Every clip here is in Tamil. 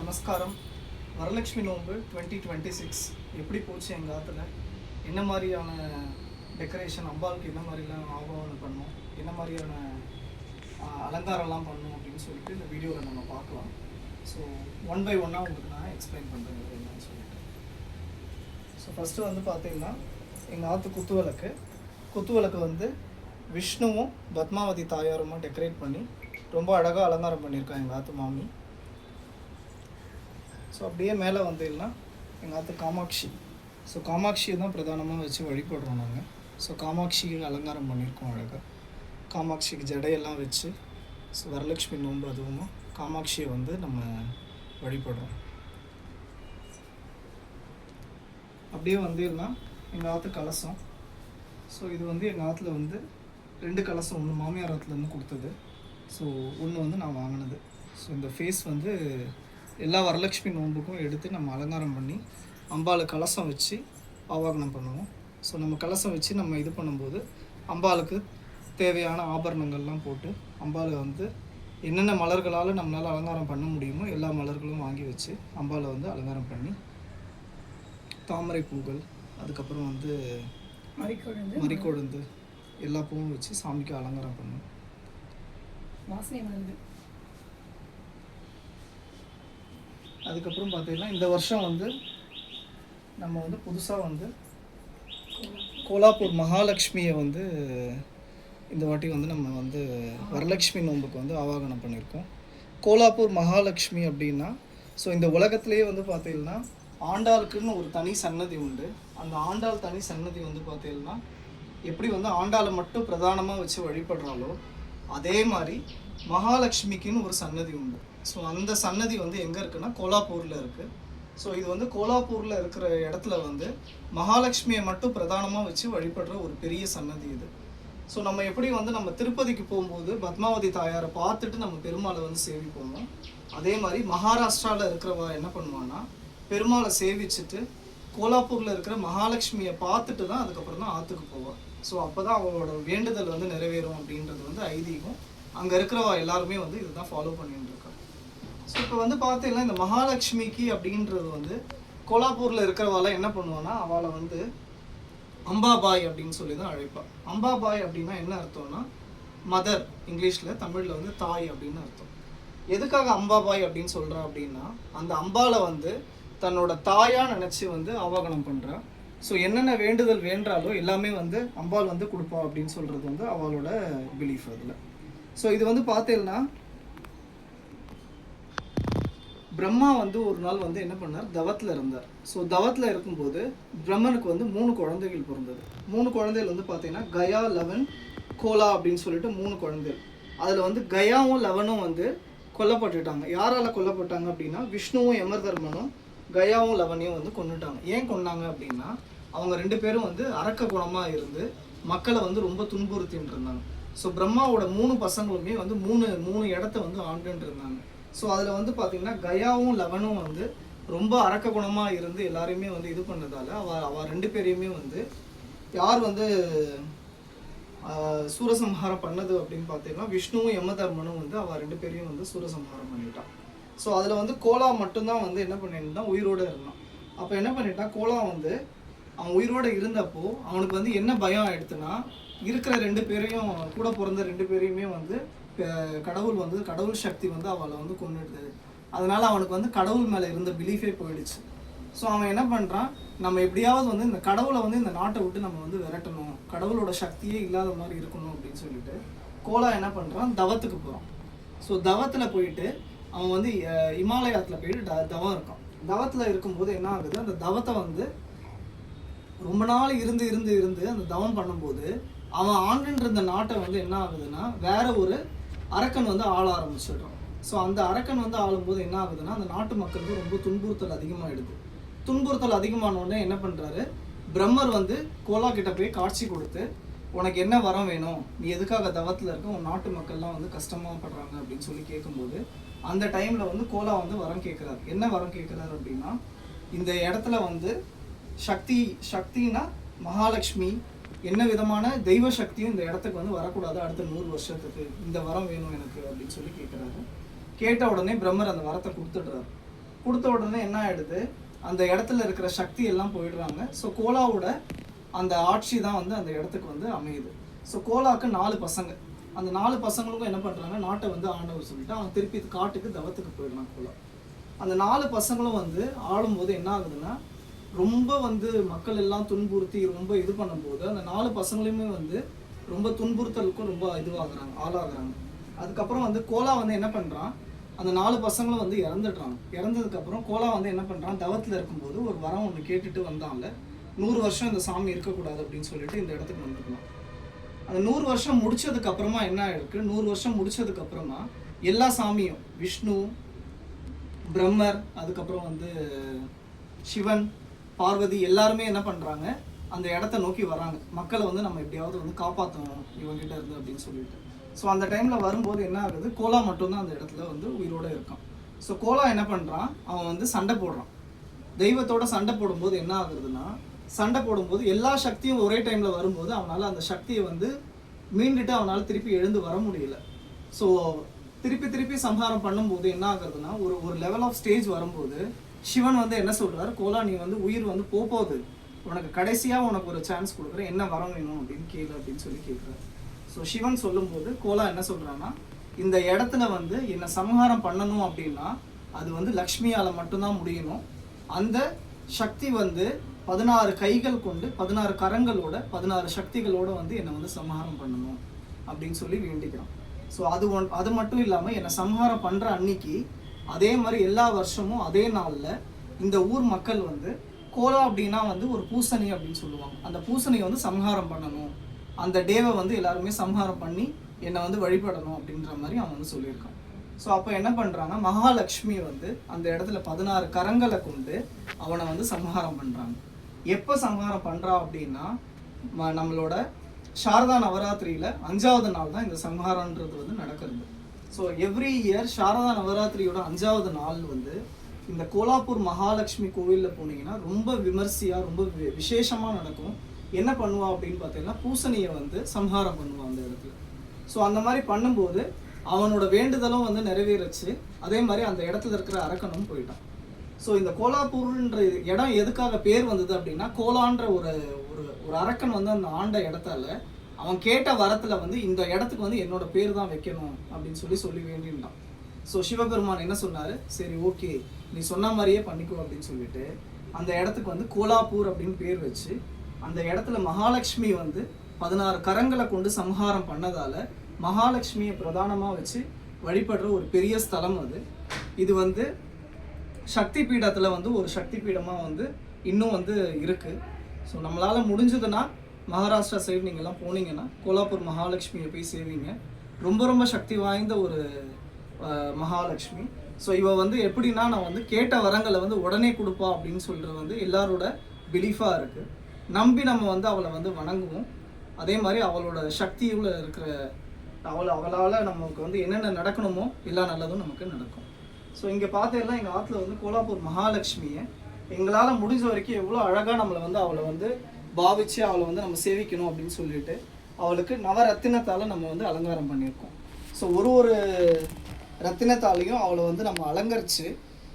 நமஸ்காரம். வரலட்சுமி நோன்பு 2026 எப்படி போச்சு எங்கள் ஆற்றுல? என்ன மாதிரியான டெக்கரேஷன், அம்பாளுக்கு என்ன மாதிரிலாம் ஆபாவனை பண்ணோம், என்ன மாதிரியான அலங்காரம்லாம் பண்ணோம் அப்படின்னு சொல்லிட்டு இந்த வீடியோவில் நம்ம பார்க்கலாம். ஸோ ஒன் பை ஒன்னாக உங்களுக்கு நான் எக்ஸ்பிளைன் பண்ணுறேன் என்னன்னு சொல்லிட்டு. ஸோ ஃபஸ்ட்டு வந்து பார்த்தீங்கன்னா எங்கள் ஆற்று குத்துவிளக்கு வந்து விஷ்ணுவும் பத்மாவதி தாயாருமா டெக்கரேட் பண்ணி ரொம்ப அழகாக அலங்காரம் பண்ணியிருக்காங்க எங்கள் ஆற்று மாமி. ஸோ அப்படியே மேலே வந்தீங்கன்னா எங்கள் ஆற்று காமாட்சி. ஸோ காமாட்சியை தான் பிரதானமாக வச்சு வழிபடுறோம் நாங்கள். ஸோ காமாட்சிக்கு அலங்காரம் பண்ணியிருக்கோம் அழகாக. காமாட்சிக்கு ஜடையெல்லாம் வச்சு ஸோ வரலட்சுமி நோன்பு அதுவுமா காமாட்சியை வந்து நம்ம வழிபடுறோம். அப்படியே வந்தீங்கன்னா எங்கள் ஆற்று கலசம். ஸோ இது வந்து எங்கள் ஆற்றுல வந்து 2 கலசம், ஒன்று மாமியார் ஆற்றுலேருந்து கொடுத்தது, ஸோ ஒன்று வந்து நான் வாங்கினது. ஸோ இந்த ஃபேஸ் வந்து எல்லா வரலட்சுமி நோன்புக்கும் எடுத்து நம்ம அலங்காரம் பண்ணி அம்பாளை கலசம் வச்சு ஆவாகனம் பண்ணுவோம். ஸோ நம்ம கலசம் வச்சு நம்ம இது பண்ணும்போது அம்பாளுக்கு தேவையான ஆபரணங்கள்லாம் போட்டு அம்பாளை வந்து என்னென்ன மலர்களால் நம்மளால் அலங்காரம் பண்ண முடியுமோ எல்லா மலர்களும் வாங்கி வச்சு அம்பாளை வந்து அலங்காரம் பண்ணி தாமரை பூக்கள், அதுக்கப்புறம் வந்து மறிக்கொழுந்து எல்லா பூவும் வச்சு சாமிக்கு அலங்காரம் பண்ணுவோம். அதுக்கப்புறம் பார்த்தீங்கன்னா இந்த வருஷம் வந்து நம்ம வந்து புதுசாக வந்து கோலாப்பூர் மகாலட்சுமியை வந்து இந்த வாட்டி வந்து நம்ம வந்து வரலட்சுமி நோன்புக்கு வந்து ஆவாகனம் பண்ணியிருக்கோம். கோலாப்பூர் மகாலட்சுமி அப்படின்னா ஸோ இந்த உலகத்திலேயே வந்து பார்த்தீங்கன்னா ஆண்டாளுக்குன்னு ஒரு தனி சன்னதி உண்டு. அந்த ஆண்டாள் தனி சன்னதி வந்து பார்த்தீங்கன்னா எப்படி வந்து ஆண்டாளை மட்டும் பிரதானமாக வச்சு வழிபடுறாலோ அதே மாதிரி மகாலட்சுமிக்குன்னு ஒரு சன்னதி உண்டு. ஸோ அந்த சன்னதி வந்து எங்கே இருக்குன்னா கோலாப்பூரில் இருக்குது. ஸோ இது வந்து கோலாப்பூரில் இருக்கிற இடத்துல வந்து மகாலட்சுமியை மட்டும் பிரதானமாக வச்சு வழிபடுற ஒரு பெரிய சன்னதி இது. ஸோ நம்ம எப்படி வந்து நம்ம திருப்பதிக்கு போகும்போது பத்மாவதி தாயாரை பார்த்துட்டு நம்ம பெருமாளை வந்து சேவிப்போமோ அதே மாதிரி மகாராஷ்டிராவில் இருக்கிறவா என்ன பண்ணுவான்னா பெருமாளை சேவிச்சுட்டு கோலாப்பூரில் இருக்கிற மகாலட்சுமியை பார்த்துட்டு தான் அதுக்கப்புறம் தான் ஆற்றுக்கு போவாள். ஸோ அப்போ தான் அவங்களோட வேண்டுதல் வந்து நிறைவேறும் அப்படின்றது வந்து ஐதீகம். அங்கே இருக்கிறவா எல்லாருமே வந்து இதுதான் ஃபாலோ பண்ணிட்டு இருக்காங்க. ஸோ இப்போ வந்து பார்த்தீங்கன்னா இந்த மகாலட்சுமிக்கு அப்படின்றது வந்து கோலாப்பூரில் இருக்கிறவால என்ன பண்ணுவான்னா அவளை வந்து அம்பாபாய் அப்படின்னு சொல்லி தான் அழைப்பாள். அம்பாபாய் அப்படின்னா என்ன அர்த்தம்னா மதர், இங்கிலீஷில், தமிழில் வந்து தாய் அப்படின்னு அர்த்தம். எதுக்காக அம்பாபாய் அப்படின்னு சொல்கிறா அப்படின்னா அந்த அம்பாவை வந்து தன்னோட தாயாக நினச்சி வந்து ஆவாகனம் பண்ணுறா. ஸோ என்னென்ன வேண்டுதல் வேண்டாலோ எல்லாமே வந்து அம்பாள் வந்து கொடுப்பா அப்படின்னு சொல்கிறது வந்து அவளோட பிலீஃப் அதில். ஸோ இது வந்து பார்த்தீங்கன்னா பிரம்மா வந்து ஒரு நாள் வந்து என்ன பண்ணார், தவத்தில் இருந்தார். ஸோ தவத்தில் இருக்கும்போது பிரம்மனுக்கு வந்து 3 குழந்தைகள் பிறந்தது. 3 குழந்தைகள் வந்து பார்த்தீங்கன்னா கயா, லவன், கோலா அப்படின்னு சொல்லிட்டு 3 குழந்தைகள். அதில் வந்து கயாவும் லவனும் வந்து கொல்லப்பட்டுட்டாங்க. யாரால் கொல்லப்பட்டாங்க அப்படின்னா விஷ்ணுவும் யமதர்மனும் கயாவும் லவனையும் வந்து கொண்டுட்டாங்க. ஏன் கொண்டாங்க அப்படின்னா அவங்க 2 பேரும் வந்து அரக்க குணமாக இருந்து மக்களை வந்து ரொம்ப துன்புறுத்தின்னு இருந்தாங்க. ஸோ பிரம்மாவோட 3 பசங்களுமே வந்து 3 இடத்த வந்து ஆண்டுன்னு இருந்தாங்க. ஸோ அதில் வந்து பார்த்திங்கன்னா கயாவும் லவனும் வந்து ரொம்ப அரக்க குணமாக இருந்து எல்லாரையுமே வந்து இது பண்ணதால் அவள் 2 பேரையுமே வந்து யார் வந்து சூரசம்ஹாரம் பண்ணது அப்படின்னு பார்த்தீங்கன்னா விஷ்ணுவும் யமதர்மனும் வந்து அவள் 2 பேரையும் வந்து சூரசம்ஹாரம் பண்ணிட்டான். ஸோ அதில் வந்து கோலா மட்டும்தான் வந்து என்ன பண்ணியிருந்தான், உயிரோடு இருந்தான். அப்போ என்ன பண்ணிட்டான், கோலா வந்து அவன் உயிரோடு இருந்தப்போ அவனுக்கு வந்து என்ன பயம் ஆயிடுத்துன்னா இருக்கிற 2 பேரையும் கூட பிறந்த 2 பேரையுமே வந்து கடவுள் சக்தி வந்து அவளை வந்து கொண்டுடுது. அதனால அவனுக்கு வந்து கடவுள் மேலே இருந்த பிலீஃபே போயிடுச்சு. ஸோ அவன் என்ன பண்ணுறான், நம்ம எப்படியாவது வந்து இந்த கடவுளை வந்து இந்த நாட்டை விட்டு நம்ம வந்து விரட்டணும், கடவுளோட சக்தியே இல்லாத மாதிரி இருக்கணும் அப்படின்னு சொல்லிட்டு கோலா என்ன பண்ணுறான், தவத்துக்கு போகிறான். ஸோ தவத்தில் போயிட்டு அவன் வந்து இமாலயத்தில் போயிட்டு தவம் இருக்கான். தவத்தில் இருக்கும்போது என்ன ஆகுது, அந்த தவத்தை வந்து ரொம்ப நாள் இருந்து அந்த தவம் பண்ணும்போது அவன் ஆண்டுன்ற இந்த நாட்டை வந்து என்ன ஆகுதுன்னா வேற ஒரு அரக்கன் வந்து ஆள ஆரம்பிச்சிடுறான். ஸோ அந்த அரக்கன் வந்து ஆளும்போது என்ன ஆகுதுன்னா அந்த நாட்டு மக்களுக்கு ரொம்ப துன்புறுத்தல் அதிகமாகிடுது. துன்புறுத்தல் அதிகமானோடனே என்ன பண்ணுறாரு, பிரம்மர் வந்து கோலா கிட்ட போய் காட்சி கொடுத்து உனக்கு என்ன வரம் வேணும், நீ எதுக்காக தவத்தில் இருக்க, உன் நாட்டு மக்கள்லாம் வந்து கஷ்டமாக படுறாங்க அப்படின்னு சொல்லி கேட்கும்போது அந்த டைமில் வந்து கோலா வந்து வரம் கேட்குறாரு. என்ன வரம் கேட்குறாரு அப்படின்னா இந்த இடத்துல வந்து சக்தினா மகாலட்சுமி என்ன விதமான தெய்வ சக்தியும் இந்த இடத்துக்கு வந்து வரக்கூடாது அடுத்த 100 வருஷத்துக்கு, இந்த வரம் வேணும் எனக்கு அப்படின்னு சொல்லி கேட்குறாரு. கேட்ட உடனே பிரம்மர் அந்த வரத்தை கொடுத்துடுறாரு. கொடுத்த உடனே என்ன ஆகிடுது, அந்த இடத்துல இருக்கிற சக்தி எல்லாம் போயிடுறாங்க. ஸோ கோலாவோட அந்த ஆட்சி தான் வந்து அந்த இடத்துக்கு வந்து அமையுது. ஸோ கோலாவுக்கு 4 பசங்க. அந்த 4 பசங்களுக்கும் என்ன பண்ணுறாங்க, நாட்டை வந்து ஆண்டவர் சொல்லிட்டு அவன் திருப்பி காட்டுக்கு தவத்துக்கு போயிடலாம் கோலா. அந்த 4 பசங்களும் வந்து ஆளும்போது என்ன ஆகுதுன்னா, ரொம்ப வந்து மக்கள் எல்லாம் துன்புறுத்தி ரொம்ப இது பண்ணும்போது அந்த 4 பசங்களையுமே வந்து ரொம்ப துன்புறுத்தலுக்கும் ரொம்ப இதுவாகிறாங்க, ஆளாகிறாங்க. அதுக்கப்புறம் வந்து கோலா வந்து என்ன பண்ணுறான், அந்த 4 பசங்களும் வந்து இறந்துடுறாங்க. இறந்ததுக்கப்புறம் கோலா வந்து என்ன பண்ணுறான், தவத்தில் இருக்கும்போது ஒரு வரம் ஒன்று கேட்டுட்டு வந்தான்ல, 100 வருஷம் இந்த சாமி இருக்கக்கூடாது அப்படின்னு சொல்லிட்டு இந்த இடத்துக்கு வந்துக்கலாம். அந்த 100 வருஷம் முடிச்சதுக்கப்புறமா என்ன ஆயிருக்கு, 100 வருஷம் முடிச்சதுக்கப்புறமா எல்லா சாமியும், விஷ்ணு, பிரம்மர், அதுக்கப்புறம் வந்து சிவன், பார்வதி எல்லாருமே என்ன பண்ணுறாங்க, அந்த இடத்த நோக்கி வராங்க. மக்களை வந்து நம்ம எப்படியாவது வந்து காப்பாற்றணும் இவங்ககிட்ட இருந்து அப்படின்னு சொல்லிட்டு. ஸோ அந்த டைமில் வரும்போது என்ன ஆகுது, கோலா மட்டும்தான் அந்த இடத்துல வந்து உயிரோடு இருக்கான். ஸோ கோலா என்ன பண்ணுறான், அவன் வந்து சண்டை போடுறான். தெய்வத்தோட சண்டை போடும்போது என்ன ஆகுறதுன்னா, சண்டை போடும்போது எல்லா சக்தியும் ஒரே டைமில் வரும்போது அவனால் அந்த சக்தியை வந்து மீண்டுட்டு அவனால் திருப்பி எழுந்து வர முடியல. ஸோ திருப்பி சம்ஹாரம் பண்ணும்போது என்ன ஆகுறதுன்னா, ஒரு லெவல் ஆஃப் ஸ்டேஜ் வரும்போது சிவன் வந்து என்ன சொல்கிறார், கோலா நீ வந்து உயிர் வந்து போகுது, உனக்கு கடைசியாக உனக்கு ஒரு சான்ஸ் கொடுக்குறேன், என்ன வரம் வேணும் அப்படின்னு கேளு அப்படின்னு சொல்லி கேட்குறாரு. ஸோ சிவன் சொல்லும்போது கோலா என்ன சொல்கிறான்னா, இந்த இடத்துல வந்து என்னை சம்ஹாரம் பண்ணணும் அப்படின்னா அது வந்து லக்ஷ்மியால் மட்டும்தான் முடியணும். அந்த சக்தி வந்து 16 கைகள் கொண்டு 16 கரங்களோட 16 சக்திகளோட வந்து என்னை வந்து சம்ஹாரம் பண்ணணும் அப்படின்னு சொல்லி வேண்டிக்கிறான். ஸோ அது மட்டும் இல்லாமல் என்னை சம்ஹாரம் பண்ணுற அன்னைக்கு அதே மாதிரி எல்லா வருஷமும் அதே நாளில் இந்த ஊர் மக்கள் வந்து கோலா அப்படின்னா வந்து ஒரு பூசணி அப்படின்னு சொல்லுவாங்க, அந்த பூசணியை வந்து சம்ஹாரம் பண்ணணும், அந்த டேவை வந்து எல்லாருமே சம்ஹாரம் பண்ணி என்னை வந்து வழிபடணும் அப்படின்ற மாதிரி அவன் வந்து சொல்லியிருக்கான். ஸோ அப்போ என்ன பண்ணுறாங்க, மகாலட்சுமி வந்து அந்த இடத்துல 16 கரங்களை கொண்டு அவனை வந்து சம்ஹாரம் பண்ணுறாங்க. எப்போ சம்ஹாரம் பண்ணுறா அப்படின்னா, நம்மளோட சாரதா நவராத்திரியில் 5வது நாள் தான் இந்த சம்ஹாரன்றது வந்து நடக்கிறது. ஸோ எவ்ரி இயர் சாரதா நவராத்திரியோட 5வது நாள் வந்து இந்த கோலாப்பூர் மகாலட்சுமி கோவிலில் போனீங்கன்னா ரொம்ப விமர்சையாக ரொம்ப விசேஷமாக நடக்கும். என்ன பண்ணுவா அப்படின்னு பார்த்தீங்கன்னா, பூசணியை வந்து சம்ஹாரம் பண்ணுவான் அந்த இடத்துல. ஸோ அந்த மாதிரி பண்ணும்போது அவனோட வேண்டுதலும் வந்து நிறைவேறச்சு. அதே மாதிரி அந்த இடத்துல இருக்கிற அரக்கனும் போயிட்டான். ஸோ இந்த கோலாப்பூர்ன்ற இடம் எதுக்காக பேர் வந்தது அப்படின்னா, கோலான்ற ஒரு ஒரு அரக்கன் வந்து அந்த ஆண்ட இடத்தால அவன் கேட்ட வரத்தில் வந்து இந்த இடத்துக்கு வந்து என்னோட பேர் தான் வைக்கணும் அப்படின்னு சொல்லி வேண்டியிருந்தான். ஸோ சிவபெருமான் என்ன சொன்னார், சரி ஓகே நீ சொன்ன மாதிரியே பண்ணிக்கோ அப்படின்னு சொல்லிட்டு அந்த இடத்துக்கு வந்து கோலாப்பூர் அப்படின்னு பேர் வச்சு, அந்த இடத்துல மகாலட்சுமி வந்து 16 கரங்களை கொண்டு சம்ஹாரம் பண்ணதால மகாலட்சுமியை பிரதானமாக வச்சு வழிபடுற ஒரு பெரிய ஸ்தலம் அது. இது வந்து சக்தி பீடத்தில் வந்து ஒரு சக்தி பீடமாக வந்து இன்னும் வந்து இருக்குது. ஸோ நம்மளால் முடிஞ்சதுன்னா மகாராஷ்டிரா சைடு நீங்கள்லாம் போனீங்கன்னா கோலாப்பூர் மகாலட்சுமியை போய் சேவிங்க. ரொம்ப சக்தி வாய்ந்த ஒரு மகாலட்சுமி. ஸோ இவ வந்து எப்படின்னா, நான் வந்து கேட்ட வரங்களை வந்து உடனே கொடுப்பா அப்படின்னு சொல்கிறது வந்து எல்லாரோட பிலீஃபாக இருக்குது. நம்பி நம்ம வந்து அவளை வந்து வணங்குவோம். அதே மாதிரி அவளோட சக்தியுள்ள இருக்கிற அவளால் நமக்கு வந்து என்னென்ன நடக்கணுமோ எல்லா நல்லதும் நமக்கு நடக்கும். ஸோ இங்கே பார்த்தீங்கன்னா எங்கள் ஆற்றுல வந்து கோலாப்பூர் மகாலட்சுமியை எங்களால் முடிஞ்ச வரைக்கும் எவ்வளோ அழகாக நம்மளை வந்து அவளை வந்து பாவிச்சு அவளை வந்து நம்ம சேவிக்கணும் அப்படின்னு சொல்லிட்டு அவளுக்கு நவரத்தினத்தால் நம்ம வந்து அலங்காரம் பண்ணியிருக்கோம். ஸோ ஒரு ரத்தினத்தாலையும் அவளை வந்து நம்ம அலங்கரித்து,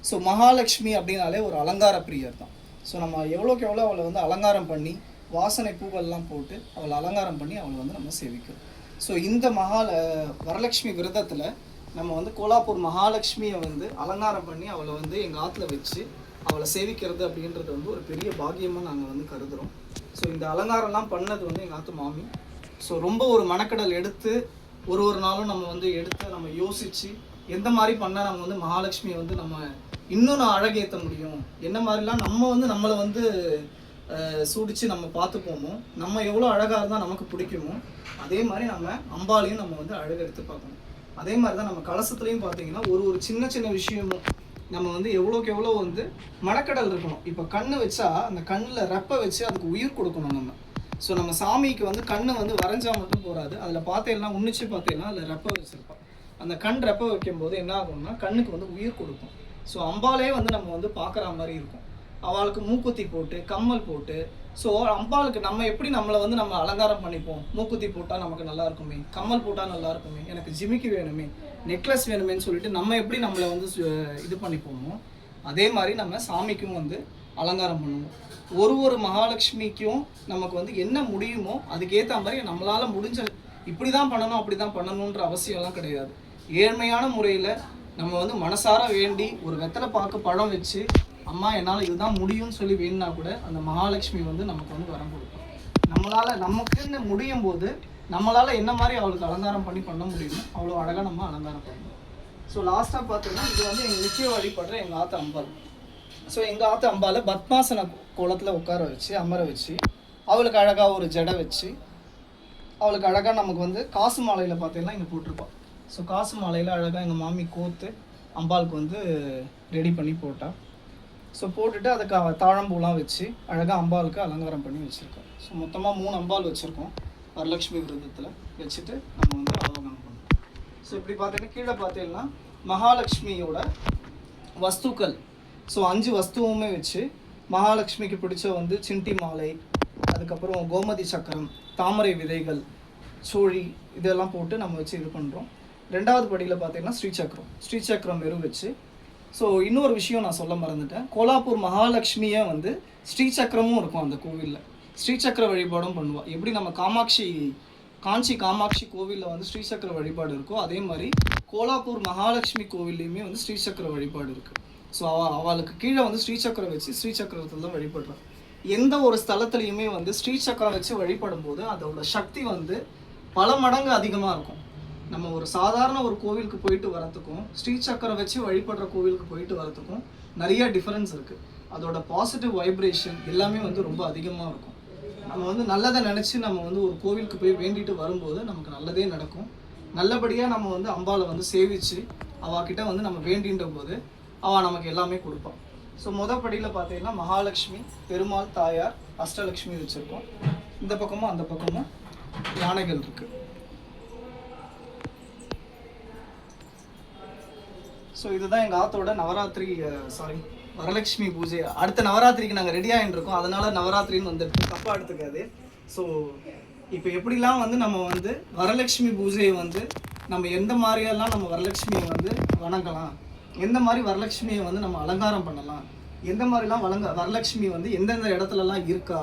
ஸோ மகாலட்சுமி அப்படின்னாலே ஒரு அலங்கார பிரியர் தான். ஸோ நம்ம எவ்வளோக்கு எவ்வளோ அவளை வந்து அலங்காரம் பண்ணி வாசனை பூக்கள்லாம் போட்டு அவளை அலங்காரம் பண்ணி அவளை வந்து நம்ம சேவிக்கிறோம். ஸோ இந்த வரலட்சுமி விரதத்தில் நம்ம வந்து கோலாப்பூர் மகாலட்சுமியை வந்து அலங்காரம் பண்ணி அவளை வந்து எங்கள் ஆற்றுல வச்சு அவளை சேவிக்கிறது அப்படின்றது வந்து ஒரு பெரிய பாக்கியமாக நாங்கள் வந்து கருதுகிறோம். ஸோ இந்த அலங்காரம்லாம் பண்ணது வந்து எங்கள் ஆற்று மாமி. ஸோ ரொம்ப ஒரு மனக்கடல் எடுத்து ஒரு நாளும் நம்ம வந்து எடுத்து நம்ம யோசித்து எந்த மாதிரி பண்ணால் நம்ம வந்து மகாலட்சுமியை வந்து நம்ம இன்னும் அழகேற்ற முடியும், என்ன மாதிரிலாம் நம்ம வந்து நம்மளை வந்து சூடித்து நம்ம பார்த்துப்போமோ, நம்ம எவ்வளோ அழகாக இருந்தால் நமக்கு பிடிக்குமோ அதே மாதிரி நம்ம அம்பாலையும் நம்ம வந்து அழகெடுத்து பார்க்கணும். அதே மாதிரி தான் நம்ம கலசத்துலேயும் பார்த்தீங்கன்னா ஒரு சின்ன விஷயமும் நம்ம வந்து எவ்வளோக்கு எவ்வளோ வந்து மனக்கடல் இருக்கணும். இப்போ கண்ணு வச்சா அந்த கண்ணில் ரெப்பை வச்சு அதுக்கு உயிர் கொடுக்கணும் நம்ம. ஸோ நம்ம சாமிக்கு வந்து கண்ணை வந்து வரைஞ்சால் மட்டும் போகாது, அதில் பார்த்தேன்னா உன்னிச்சு பார்த்தேன்னா அதில் ரெப்பை வச்சுருப்பான். அந்த கண் ரெப்பை வைக்கும்போது என்ன ஆகும்னா கண்ணுக்கு வந்து உயிர் கொடுக்கும். ஸோ அம்பாலே வந்து நம்ம வந்து பார்க்குற மாதிரி இருக்கும். அவளுக்கு மூக்குத்தி போட்டு கம்மல் போட்டு, ஸோ அம்பாளுக்கு நம்ம எப்படி நம்மளை வந்து நம்ம அலங்காரம் பண்ணிப்போம், மூக்குத்தி போட்டால் நமக்கு நல்லா இருக்குமே, கம்மல் போட்டால் நல்லா இருக்குமே, எனக்கு ஜிமிக்கி வேணுமே, நெக்லஸ் வேணுமேன்னு சொல்லிட்டு நம்ம எப்படி நம்மளை வந்து இது பண்ணிப்போமோ அதே மாதிரி நம்ம சாமிக்கும் வந்து அலங்காரம் பண்ணுவோம். ஒரு மகாலட்சுமிக்கும் நமக்கு வந்து என்ன முடியுமோ அதுக்கேற்ற மாதிரி நம்மளால் முடிஞ்ச இப்படி தான் பண்ணணும் அப்படி தான் பண்ணணுன்ற அவசியம்லாம் கிடையாது. ஏழ்மையான முறையில் நம்ம வந்து மனசார வேண்டி ஒரு வெத்தலை பாக்கு பழம் வச்சு அம்மா என்னால் இதுதான் முடியும்னு சொல்லி வேணுன்னா கூட அந்த மகாலட்சுமி வந்து நமக்கு வந்து வரம் கொடுக்கும். நமக்குன்னு முடியும் போது நம்மளால் என்ன மாதிரி அவளுக்கு அலங்காரம் பண்ண முடியுமோ அவ்வளோ அழகாக நம்ம அலங்காரம் பண்ணணும். ஸோ லாஸ்ட்டாக பார்த்தீங்கன்னா இது வந்து எங்கள் நிச்சய வழிபடுற எங்கள் ஆத்த அம்பாள். ஸோ எங்கள் ஆத்த அம்பாவை பத்மாசன கோலத்தில் உட்கார வச்சு அமர வச்சு அவளுக்கு அழகாக ஒரு ஜடை வச்சு அவளுக்கு அழகாக நமக்கு வந்து காசு மாலையில் பார்த்தீங்கன்னா இங்கே போட்டிருப்பாள். ஸோ காசு மாலையில் அழகாக எங்கள் மாமி கோத்து அம்பாளுக்கு வந்து ரெடி பண்ணி போட்டாள். ஸோ போட்டுட்டு அதுக்கு தாழம்பூலாம் வச்சு அழகாக அம்பாளுக்கு அலங்காரம் பண்ணி வச்சுருக்கோம். ஸோ மொத்தமாக 3 அம்பாள் வச்சுருக்கோம் வரலட்சுமி விரதத்தில் வச்சுட்டு நம்ம வந்து ஆவாகனம் பண்ணுறோம். ஸோ இப்படி பார்த்தீங்கன்னா கீழே பார்த்தீங்கன்னா மகாலட்சுமியோட வஸ்துக்கள், ஸோ 5 வஸ்துவுமே வச்சு மகாலட்சுமிக்கு பிடிச்ச வந்து சிண்டி மாலை, அதுக்கப்புறம் கோமதி சக்கரம், தாமரை விதைகள், சோழி இதெல்லாம் போட்டு நம்ம வச்சு இது பண்ணுறோம். 2வது படியில் பார்த்தீங்கன்னா ஸ்ரீசக்கரம் வெறும் வச்சு. ஸோ இன்னொரு விஷயம் நான் சொல்ல மறந்துட்டேன். கோலாப்பூர் மகாலட்சுமியை வந்து ஸ்ரீசக்கரமும் இருக்கும் அந்த கோவிலில். ஸ்ரீசக்கர வழிபாடும் பண்ணுவாள். எப்படி நம்ம காஞ்சி காமாட்சி கோவிலில் வந்து ஸ்ரீசக்கர வழிபாடு இருக்கோ அதே மாதிரி கோலாப்பூர் மகாலட்சுமி கோவில்லையுமே வந்து ஸ்ரீசக்கர வழிபாடு இருக்குது. ஸோ அவளுக்கு கீழே வந்து ஸ்ரீசக்கரம் வச்சு ஸ்ரீசக்கரத்தில் தான் வழிபடுறாள். எந்த ஒரு ஸ்தலத்துலையுமே வந்து ஸ்ரீசக்கரம் வச்சு வழிபடும் போது அதோட சக்தி வந்து பல மடங்கு அதிகமாக இருக்கும். நம்ம ஒரு சாதாரண ஒரு கோவிலுக்கு போயிட்டு வரத்துக்கும் ஸ்ரீசக்கரம் வச்சு வழிபடுற கோவிலுக்கு போயிட்டு வரத்துக்கும் நிறைய டிஃப்ரென்ஸ் இருக்குது. அதோட பாசிட்டிவ் வைப்ரேஷன் எல்லாமே வந்து ரொம்ப அதிகமாக இருக்கும். நம்ம வந்து நல்லதை நினச்சி நம்ம வந்து ஒரு கோவிலுக்கு போய் வேண்டிட்டு வரும்போது நமக்கு நல்லதே நடக்கும். நல்லபடியாக நம்ம வந்து அம்பாவை வந்து சேவித்து அவகிட்ட வந்து நம்ம வேண்டின்ற போது அவள் நமக்கு எல்லாமே கொடுப்பாள். ஸோ படியில் பார்த்தீங்கன்னா மகாலட்சுமி, பெருமாள், தாயார், அஷ்டலட்சுமி வச்சுருக்கோம். இந்த பக்கமும் அந்த பக்கமும் யானைகள் இருக்குது. ஸோ இதுதான் எங்கள் ஆத்தோட நவராத்திரி வரலட்சுமி பூஜை. அடுத்த நவராத்திரிக்கு நாங்கள் ரெடி ஆகிட்டு இருக்கோம். அதனால் நவராத்திரின்னு வந்துட்டு தப்பாக எடுத்துக்காது. ஸோ இப்போ எப்படிலாம் வந்து நம்ம வந்து வரலட்சுமி பூஜையை வந்து நம்ம எந்த மாதிரியெல்லாம் நம்ம வரலட்சுமியை வந்து வணங்கலாம், எந்த மாதிரி வரலட்சுமியை வந்து நம்ம அலங்காரம் பண்ணலாம், எந்த மாதிரிலாம் வரலட்சுமி வந்து எந்தெந்த இடத்துலலாம் இருக்கா,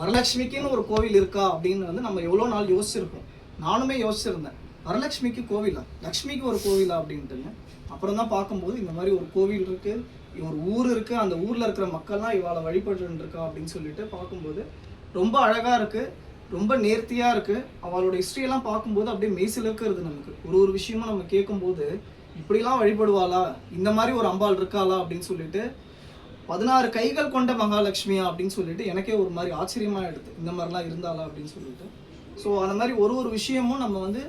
வரலட்சுமிக்குன்னு ஒரு கோவில் இருக்கா அப்படின்னு வந்து நம்ம எவ்வளோ நாள் யோசிச்சிருப்போம். நானுமே யோசிச்சிருந்தேன், வரலட்சுமிக்கு கோவிலா, லக்ஷ்மிக்கு ஒரு கோவிலா அப்படின்ட்டுங்க. அப்புறம் தான் பார்க்கும்போது இந்த மாதிரி ஒரு கோவில் இருக்குது, ஒரு ஊர் இருக்குது, அந்த ஊரில் இருக்கிற மக்கள்லாம் இவாளை வழிபட்டுருக்கா அப்படின்னு சொல்லிட்டு பார்க்கும்போது ரொம்ப அழகாக இருக்குது, ரொம்ப நேர்த்தியாக இருக்குது. அவளோட ஹிஸ்ட்ரியெல்லாம் பார்க்கும்போது அப்படியே மெய்சில் இருக்கிறது. நமக்கு ஒரு விஷயமும் நம்ம கேட்கும்போது இப்படிலாம் வழிபடுவாளா, இந்த மாதிரி ஒரு அம்பாள் இருக்காளா அப்படின்னு சொல்லிட்டு 16 கைகள் கொண்ட மகாலட்சுமியா அப்படின்னு சொல்லிட்டு எனக்கே ஒரு மாதிரி ஆச்சரியமாக எடுத்து இந்த மாதிரிலாம் இருந்தாளா அப்படின்னு சொல்லிட்டு. ஸோ அந்த மாதிரி ஒரு விஷயமும் நம்ம வந்து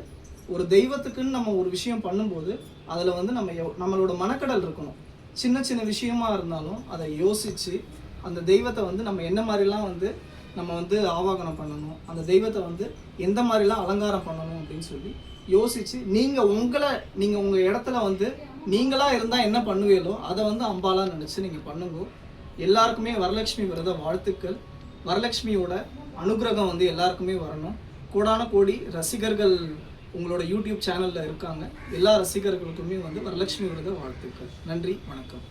ஒரு தெய்வத்துக்குன்னு நம்ம ஒரு விஷயம் பண்ணும்போது அதில் வந்து நம்மளோட மனக்கடல் இருக்கணும். சின்ன சின்ன விஷயமா இருந்தாலும் அதை யோசித்து அந்த தெய்வத்தை வந்து நம்ம என்ன மாதிரிலாம் வந்து நம்ம வந்து ஆவாகனம் பண்ணணும், அந்த தெய்வத்தை வந்து எந்த மாதிரிலாம் அலங்காரம் பண்ணணும் அப்படின்னு சொல்லி யோசித்து நீங்கள் உங்கள் இடத்துல வந்து நீங்களாக இருந்தால் என்ன பண்ணுவீங்களோ அதை வந்து அம்பாலாக நினச்சி நீங்கள் பண்ணுங்க. எல்லாருக்குமே வரலட்சுமி விரத வாழ்த்துக்கள். வரலட்சுமியோட அனுகிரகம் வந்து எல்லாருக்குமே வரணும். கோடான கோடி ரசிகர்கள் உங்களோட யூடியூப் சேனலில் இருக்காங்க. எல்லா ரசிகர்களுக்குமே வந்து வரலட்சுமி விரத வாழ்த்துக்கள். நன்றி, வணக்கம்.